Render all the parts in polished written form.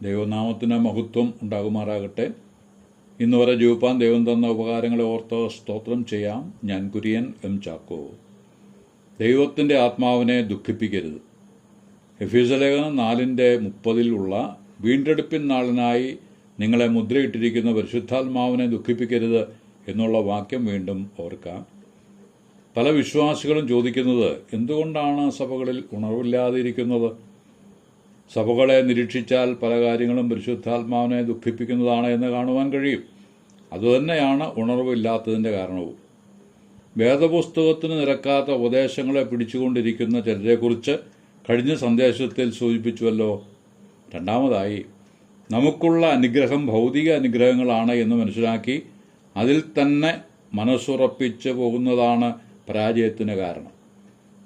ദൈവനാമത്തിന് മഹത്വം ഉണ്ടാകുമാറാകട്ടെ. ഇന്ന് വരെ ജീവിപ്പാൻ ദൈവം തന്ന ഉപകാരങ്ങളെ ഓർത്ത് സ്തോത്രം ചെയ്യാം. ഞാൻ കുര്യൻ എം ചാക്കോ. ദൈവത്തിൻ്റെ ആത്മാവിനെ ദുഃഖിപ്പിക്കരുത്. എഫെസ്യലേഖനം 4:30 വീണ്ടെടുപ്പിൻ നാളിനായി നിങ്ങളെ മുദ്രയിട്ടിരിക്കുന്ന പരിശുദ്ധാത്മാവിനെ ദുഃഖിപ്പിക്കരുത് എന്നുള്ള വാക്യം വീണ്ടും ഓർക്കാം. പല വിശ്വാസികളും ചോദിക്കുന്നത്, എന്തുകൊണ്ടാണ് സഭകളിൽ ഉണർവില്ലാതിരിക്കുന്നത്? സഭകളെ നിരീക്ഷിച്ചാൽ പല കാര്യങ്ങളും പരിശുദ്ധാത്മാവിനെ ദുഃഖിപ്പിക്കുന്നതാണ് എന്ന് കാണുവാൻ കഴിയും. അതുതന്നെയാണ് ഉണർവില്ലാത്തതിൻ്റെ കാരണവും. വേദപുസ്തകത്തിന് നിരക്കാത്ത ഉപദേശങ്ങളെ പിടിച്ചുകൊണ്ടിരിക്കുന്ന ചിലരെക്കുറിച്ച് കഴിഞ്ഞ സന്ദേശത്തിൽ സൂചിപ്പിച്ചുവല്ലോ. രണ്ടാമതായി, നമുക്കുള്ള അനുഗ്രഹം ഭൗതിക അനുഗ്രഹങ്ങളാണ് എന്ന് മനസ്സിലാക്കി അതിൽ തന്നെ മനസ്സുറപ്പിച്ച് പോകുന്നതാണ് പരാജയത്തിന് കാരണം.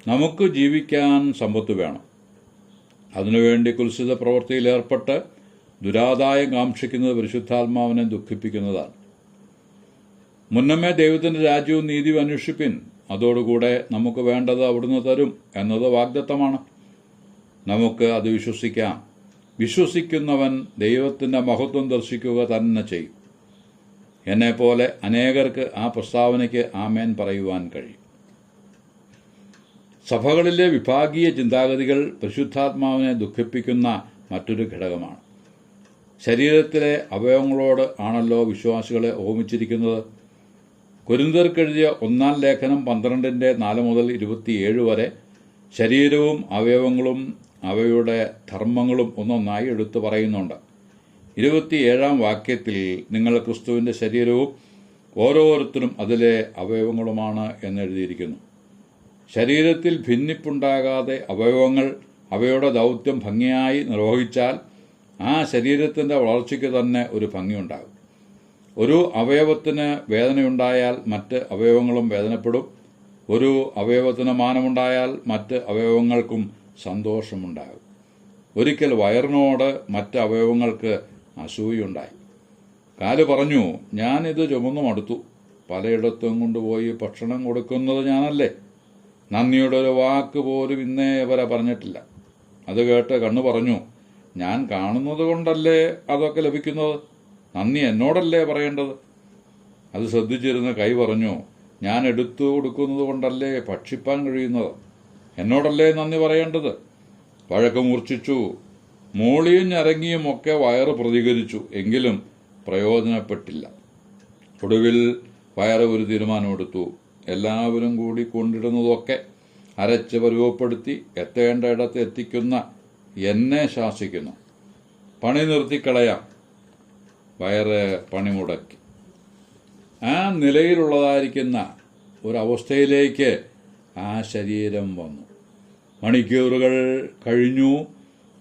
നമുക്ക് ജീവിക്കാൻ സമ്പത്ത് വേണം. അതിനുവേണ്ടി കുൽസിത പ്രവൃത്തിയിൽ ഏർപ്പെട്ട് ദുരാദായം കാക്ഷിക്കുന്നത് പരിശുദ്ധാത്മാവിനെ ദുഃഖിപ്പിക്കുന്നതാണ്. മുന്നമേ ദൈവത്തിൻ്റെ രാജ്യവും നീതിയും അന്വേഷിപ്പിൻ, അതോടുകൂടെ നമുക്ക് വേണ്ടത് അവിടുന്ന് തരും എന്നത് വാഗ്ദത്തമാണ്. നമുക്ക് അത് വിശ്വസിക്കാം. വിശ്വസിക്കുന്നവൻ ദൈവത്തിൻ്റെ മഹത്വം ദർശിക്കുക തന്നെ ചെയ്യും. എന്നെപ്പോലെ അനേകർക്ക് ആ പ്രസ്താവനയ്ക്ക് ആമേൻ പറയുവാൻ കഴിയും. സഭകളിലെ വിഭാഗീയ ചിന്താഗതികൾ പരിശുദ്ധാത്മാവിനെ ദുഃഖിപ്പിക്കുന്ന മറ്റൊരു ഘടകമാണ്. ശരീരത്തിലെ അവയവങ്ങളോട് ആണല്ലോ വിശ്വാസികളെ ഓർമ്മിച്ചിരിക്കുന്നത്. കൊരിന്ത്യർക്കെഴുതിയ 1 ലേഖനം 12:4-27 വരെ ശരീരവും അവയവങ്ങളും അവയുടെ ധർമ്മങ്ങളും ഒന്നൊന്നായി എടുത്തു പറയുന്നുണ്ട്. 27 വാക്യത്തിൽ നിങ്ങൾ ക്രിസ്തുവിൻ്റെ ശരീരവും ഓരോരുത്തരും അതിലെ അവയവങ്ങളുമാണ് എന്നെഴുതിയിരിക്കുന്നു. ശരീരത്തിൽ ഭിന്നിപ്പുണ്ടാകാതെ അവയവങ്ങൾ അവയുടെ ദൗത്യം ഭംഗിയായി നിർവഹിച്ചാൽ ആ ശരീരത്തിൻ്റെ വളർച്ചയ്ക്ക് തന്നെ ഒരു ഭംഗിയുണ്ടാകും. ഒരു അവയവത്തിന് വേദനയുണ്ടായാൽ മറ്റ് അവയവങ്ങളും വേദനപ്പെടും. ഒരു അവയവത്തിന് മാനമുണ്ടായാൽ മറ്റ് അവയവങ്ങൾക്കും സന്തോഷമുണ്ടാകും. ഒരിക്കൽ വയറിനോട് മറ്റ് അവയവങ്ങൾക്ക് അസൂയുണ്ടായി. കാല് പറഞ്ഞു, ഞാനിത് ചുമന്നു മടുത്തു. പലയിടത്തും കൊണ്ടുപോയി ഭക്ഷണം കൊടുക്കുന്നത് ഞാനല്ലേ? നന്ദിയുടെ ഒരു വാക്ക് പോലും ഇന്നേ വരെ പറഞ്ഞിട്ടില്ല. അത് കേട്ട് കണ്ണു പറഞ്ഞു, ഞാൻ കാണുന്നത് കൊണ്ടല്ലേ അതൊക്കെ ലഭിക്കുന്നത്? നന്ദി എന്നോടല്ലേ പറയേണ്ടത്? അത് ശ്രദ്ധിച്ചിരുന്ന കൈ പറഞ്ഞു, ഞാൻ എടുത്തു കൊടുക്കുന്നത് കൊണ്ടല്ലേ ഭക്ഷിപ്പാൻ കഴിയുന്നത്? എന്നോടല്ലേ നന്ദി പറയേണ്ടത്? വഴക്ക് മൂർച്ഛിച്ചു. മൂളിയും ഞരങ്ങിയും ഒക്കെ വയറ് പ്രതികരിച്ചു. എങ്കിലും പ്രയോജനപ്പെട്ടില്ല. ഒടുവിൽ വയറ് ഒരു തീരുമാനമെടുത്തു. എല്ലാവരും കൂടി കൊണ്ടിടുന്നതൊക്കെ അരച്ച് പരുവപ്പെടുത്തി എത്തേണ്ട ഇടത്ത് എത്തിക്കുന്ന എന്നെ ശാസിക്കുന്നു. പണി നിർത്തിക്കളയാം. വയറ് പണിമുടക്കി. ആ നിലയിലുള്ളതായിരിക്കുന്ന ഒരവസ്ഥയിലേക്ക് ആ ശരീരം വന്നു. മണിക്കൂറുകൾ കഴിഞ്ഞു.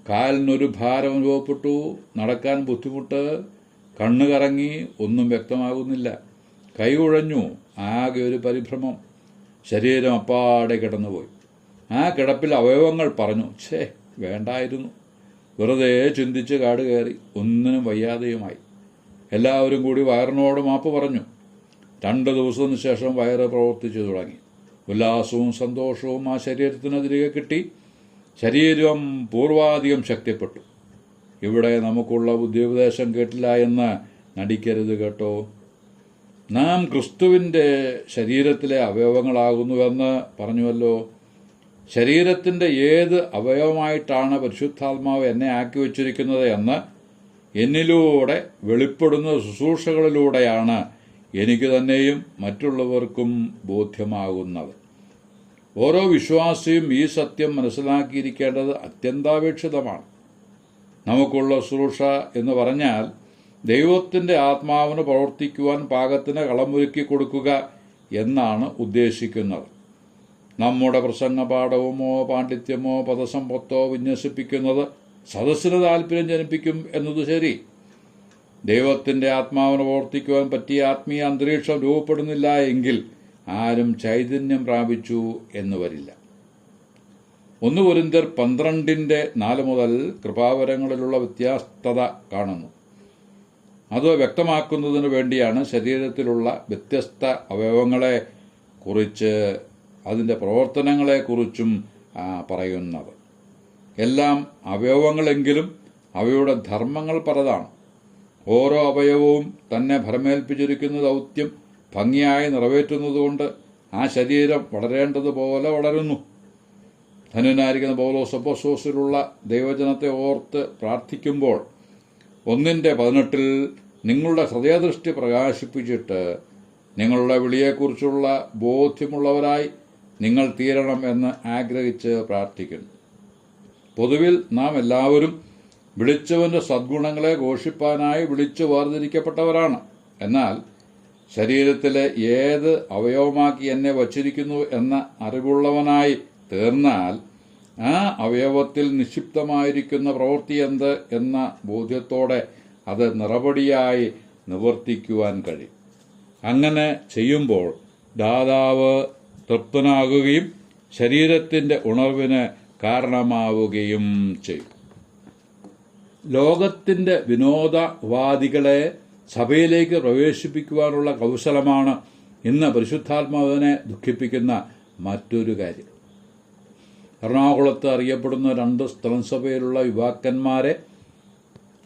കാലിനൊരു ഭാരം അനുഭവപ്പെട്ടു. നടക്കാൻ ബുദ്ധിമുട്ട്. കണ്ണ് കറങ്ങി. ഒന്നും വ്യക്തമാകുന്നില്ല. കൈ കുഴഞ്ഞു. ആകെ ഒരു പരിഭ്രമം. ശരീരം അപ്പാടെ കിടന്നുപോയി. ആ കിടപ്പിൽ അവയവങ്ങൾ പറഞ്ഞു, വേണ്ടായിരുന്നു. വെറുതെ ചിന്തിച്ച് കാട് കയറി. ഒന്നിനും വയ്യാതെയുമായി. എല്ലാവരും കൂടി വയറിനോട് മാപ്പ് പറഞ്ഞു. 2 ദിവസത്തിന് ശേഷം വയറ് പ്രവർത്തിച്ചു തുടങ്ങി. ഉല്ലാസവും സന്തോഷവും ആ ശരീരത്തിന് തിരികെ കിട്ടി. ശരീരം പൂർവാധികം ശക്തിപ്പെട്ടു. ഇവിടെ നമുക്കുള്ള ബുദ്ധിയുപദേശം കേട്ടില്ല എന്ന് നടിക്കരുത് കേട്ടോ. നാം ക്രിസ്തുവിൻ്റെ ശരീരത്തിലെ അവയവങ്ങളാകുന്നുവെന്ന് പറഞ്ഞുവല്ലോ. ശരീരത്തിൻ്റെ ഏത് അവയവമായിട്ടാണ് പരിശുദ്ധാത്മാവ് എന്നെ ആക്കി വച്ചിരിക്കുന്നത് എന്ന് എന്നിലൂടെ വെളിപ്പെടുന്ന ശുശ്രൂഷകളിലൂടെയാണ് എനിക്ക് തന്നെയും മറ്റുള്ളവർക്കും ബോധ്യമാകുന്നത്. ഓരോ വിശ്വാസിയും ഈ സത്യം മനസ്സിലാക്കിയിരിക്കേണ്ടത് അത്യന്താപേക്ഷിതമാണ്. നമുക്കുള്ള ശുശ്രൂഷ എന്ന് പറഞ്ഞാൽ ദൈവത്തിൻ്റെ ആത്മാവിന് പ്രവർത്തിക്കുവാൻ പാകത്തിന് കളമൊരുക്കി കൊടുക്കുക എന്നാണ് ഉദ്ദേശിക്കുന്നത്. നമ്മുടെ പ്രസംഗപാഠവുമോ പാണ്ഡിത്യമോ പദസമ്പത്തോ വിന്യസിപ്പിക്കുന്നത് സദസ്സിന് താല്പര്യം ജനിപ്പിക്കും എന്നത് ശരി. ദൈവത്തിൻ്റെ ആത്മാവിന് പ്രവർത്തിക്കുവാൻ പറ്റിയ ആത്മീയ അന്തരീക്ഷം രൂപപ്പെടുന്നില്ല എങ്കിൽ ആരും ചൈതന്യം പ്രാപിച്ചു എന്ന് വരില്ല. 1 കൊരിന്ത്യർ 12:4 മുതൽ കൃപാവരങ്ങളിലുള്ള വ്യത്യസ്തത കാണുന്നു. അത് വ്യക്തമാക്കുന്നതിന് വേണ്ടിയാണ് ശരീരത്തിലുള്ള വ്യത്യസ്ത അവയവങ്ങളെ കുറിച്ച് അതിൻ്റെ പ്രവർത്തനങ്ങളെക്കുറിച്ചും പറയുന്നത്. എല്ലാം അവയവങ്ങളെങ്കിലും അവയുടെ ധർമ്മങ്ങൾ പലതാണ്. ഓരോ അവയവവും തന്നെ ഭരമേൽപ്പിച്ചിരിക്കുന്ന ദൗത്യം ഭംഗിയായി നിറവേറ്റുന്നതുകൊണ്ട് ആ ശരീരം വളരേണ്ടതുപോലെ വളരുന്നു. ധന്യനായിരിക്കുന്ന പൗലോസ് അപ്പോസ്തലനിലുള്ള ദൈവജനത്തെ ഓർത്ത് പ്രാർത്ഥിക്കുമ്പോൾ 1:18 നിങ്ങളുടെ ഹൃദയദൃഷ്ടി പ്രകാശിപ്പിച്ചിട്ട് നിങ്ങളുടെ വിളിയെക്കുറിച്ചുള്ള ബോധ്യമുള്ളവരായി നിങ്ങൾ തീരണം എന്ന് ആഗ്രഹിച്ച് പ്രാർത്ഥിക്കുന്നു. പൊതുവിൽ നാം എല്ലാവരും വിളിച്ചവന്റെ സദ്ഗുണങ്ങളെ ഘോഷിപ്പാനായി വിളിച്ചു വേർതിരിക്കപ്പെട്ടവരാണ്. എന്നാൽ ശരീരത്തിലെ ഏത് അവയവമാക്കി എന്നെ വച്ചിരിക്കുന്നു എന്ന അറിവുള്ളവനായി തീർന്നാൽ ആ അവയവത്തിൽ നിക്ഷിപ്തമായിരിക്കുന്ന പ്രവൃത്തി എന്ത് എന്ന ബോധ്യത്തോടെ അത് നിറപടിയായി നിവർത്തിക്കുവാൻ കഴിയും. അങ്ങനെ ചെയ്യുമ്പോൾ ദാതാവ് തൃപ്തനാകുകയും ശരീരത്തിന്റെ ഉണർവിന് കാരണമാവുകയും ചെയ്യും. ലോകത്തിന്റെ വിനോദ ഉപാധികളെ സഭയിലേക്ക് പ്രവേശിപ്പിക്കുവാനുള്ള കൗശലമാണ് ഇന്ന് പരിശുദ്ധാത്മാവിനെ ദുഃഖിപ്പിക്കുന്ന മറ്റൊരു കാര്യം. എറണാകുളത്ത് അറിയപ്പെടുന്ന 2 സ്ഥലം സഭയിലുള്ള യുവാക്കന്മാരെ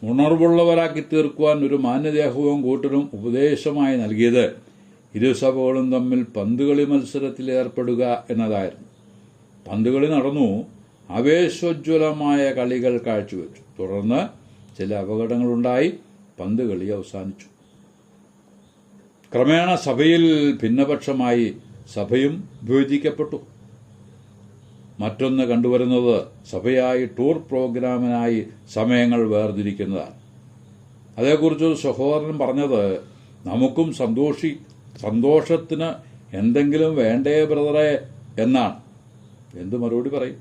ഉണർവുള്ളവരാക്കി തീർക്കുവാൻ ഒരു മാന്യദേഹവും കൂട്ടരും ഉപദേശമായി നൽകിയത് ഇരുസഭകളും തമ്മിൽ പന്തുകളി മത്സരത്തിൽ ഏർപ്പെടുക എന്നതായിരുന്നു. പന്തുകളി നടന്നു. ആവേശോജ്വലമായ കളികൾ കാഴ്ചവെച്ചു. തുടർന്ന് ചില അപകടങ്ങളുണ്ടായി. പന്തുകളി അവസാനിച്ചു. ക്രമേണ സഭയിൽ ഭിന്നപക്ഷമായി. സഭയും വിഭജിക്കപ്പെട്ടു. മറ്റൊന്ന് കണ്ടുവരുന്നത് സഭയായി ടൂർ പ്രോഗ്രാമിനായി സമയങ്ങൾ വേർതിരിക്കുന്നതാണ്. അതേക്കുറിച്ചൊരു സഹോദരൻ പറഞ്ഞത്, നമുക്കും സന്തോഷത്തിന് എന്തെങ്കിലും വേണ്ടേ ബ്രദറെ എന്നാണ്. എന്തു മറുപടി പറയും?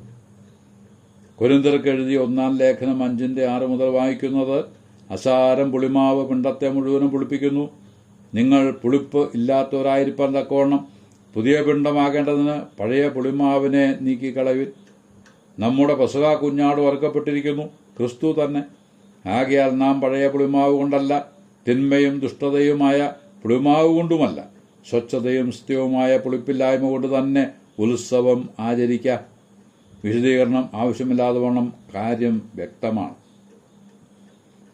കൊരിന്ത്യർക്ക് എഴുതിയ 1-ാം ലേഖനം 5:6 മുതൽ വായിക്കുന്നത്, അസാരം പുളിമാവ് പിണ്ടത്തെ മുഴുവനും പുളിപ്പിക്കുന്നു. നിങ്ങൾ പുളിപ്പ് ഇല്ലാത്തവരായിരിക്കാൻ തക്കവണ്ണം പുതിയ പിണ്ടമാകേണ്ടതിന് പഴയ പുളിമാവിനെ നീക്കിക്കളവിൻ. നമ്മുടെ പെസഹ കുഞ്ഞാട് വറുക്കപ്പെട്ടിരിക്കുന്നു, ക്രിസ്തു തന്നെ. ആകയാൽ നാം പഴയ പുളിമാവ് കൊണ്ടല്ല, തിന്മയും ദുഷ്ടതയുമായ പുളിമാവ് കൊണ്ടുമല്ല, സ്വച്ഛതയും സത്യവുമായ പുളിപ്പില്ലായ്മ കൊണ്ട് തന്നെ ഉത്സവം ആചരിക്കാം. വിശദീകരണം ആവശ്യമില്ലാതെ വണ്ണം കാര്യം വ്യക്തമാണ്.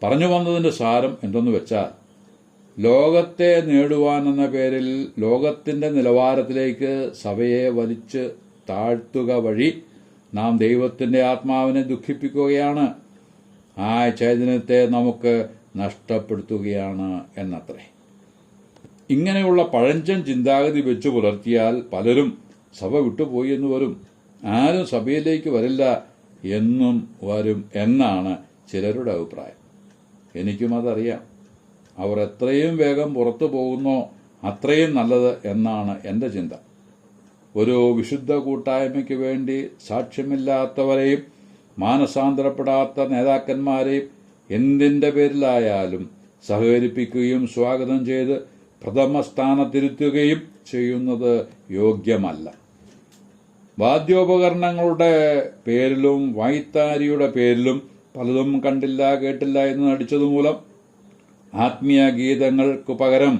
പറഞ്ഞു വന്നതിന്റെ സാരം എന്തെന്ന് വെച്ചാൽ, ലോകത്തെ നേടുവാൻ എന്ന പേരിൽ ലോകത്തിന്റെ നിലവാരത്തിലേക്ക് സഭയെ വലിച്ച് താഴ്ത്തുക വഴി നാം ദൈവത്തിന്റെ ആത്മാവിനെ ദുഃഖിപ്പിക്കുകയാണ്. ആ ചൈതന്യത്തെ നമുക്ക് നഷ്ടപ്പെടുത്തുകയാണ് എന്നത്രേ. ഇങ്ങനെയുള്ള പഴഞ്ചൻ ചിന്താഗതി വെച്ചു പുലർത്തിയാൽ പലരും സഭ വിട്ടുപോയി എന്ന് വരും. ആരും സഭയിലേക്ക് വരില്ല എന്നും വരും എന്നാണ് ചിലരുടെ അഭിപ്രായം. എനിക്കും അതറിയാം. അവർ എത്രയും വേഗം പുറത്തു പോകുന്നോ അത്രയും നല്ലത് എന്നാണ് എൻ്റെ ചിന്ത. ഒരു വിശുദ്ധ കൂട്ടായ്മയ്ക്ക് വേണ്ടി സാക്ഷ്യമില്ലാത്തവരെയും മാനസാന്തരപ്പെടാത്ത നേതാക്കന്മാരെയും എന്തിൻ്റെ പേരിലായാലും സഹകരിപ്പിക്കുകയും സ്വാഗതം ചെയ്ത് പ്രഥമ സ്ഥാനത്തിരുത്തുകയും ചെയ്യുന്നത് യോഗ്യമല്ല. വാദ്യോപകരണങ്ങളുടെ പേരിലും വൈത്താരിയുടെ പേരിലും പലതും കണ്ടില്ല കേട്ടില്ല എന്ന് നടിച്ചതുമൂലം ആത്മീയ ഗീതങ്ങൾക്ക് പകരം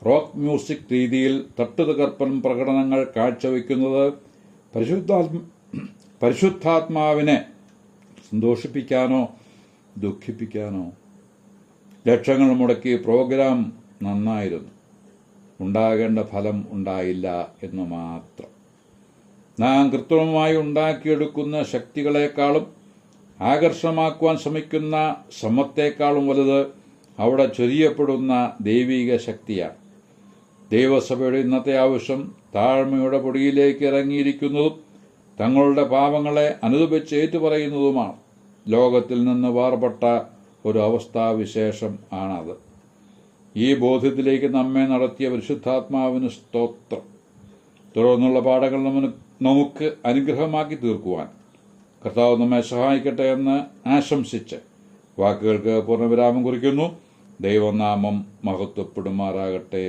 റോക്ക് മ്യൂസിക് രീതിയിൽ തട്ടുതകർപ്പൻ പ്രകടനങ്ങൾ കാഴ്ചവെക്കുന്നത് പരിശുദ്ധാത്മാവിനെ സന്തോഷിപ്പിക്കാനോ ദുഃഖിപ്പിക്കാനോ? ലക്ഷങ്ങൾ മുടക്കി പ്രോഗ്രാം നന്നായിരുന്നു, ഉണ്ടാകേണ്ട ഫലം ഉണ്ടായില്ല എന്ന് മാത്രം. നാം കൃത്രിമമായി ഉണ്ടാക്കിയെടുക്കുന്ന ശക്തികളെക്കാളും ആകർഷമാക്കുവാൻ ശ്രമിക്കുന്ന ശ്രമത്തെക്കാളും വലുത് അവിടെ ചൊരിയപ്പെടുന്ന ദൈവിക ശക്തിയാണ്. ദൈവസഭയുടെ ഇന്നത്തെ ആവശ്യം താഴ്മയുടെ പൊടിയിലേക്ക് ഇറങ്ങിയിരിക്കുന്നതും തങ്ങളുടെ പാപങ്ങളെ അനുദപിച്ച് ഏറ്റുപറയുന്നതുമാണ്. ലോകത്തിൽ നിന്ന് വേർപെട്ട ഒരു അവസ്ഥാവിശേഷം ആണത്. ഈ ബോധ്യത്തിലേക്ക് നമ്മെ നടത്തിയ പരിശുദ്ധാത്മാവിന് സ്തോത്രം. തുടർന്നുള്ള പാഠങ്ങൾ നമുക്ക് അനുഗ്രഹമാക്കി തീർക്കുവാൻ കർത്താവ് നമ്മെ സഹായിക്കട്ടെ എന്ന് ആശംസിച്ച് വാക്കുകൾക്ക് പൂർണ്ണവിരാമം കുറിക്കുന്നു. ദൈവനാമം മഹത്വപ്പെടുമാറാകട്ടെ.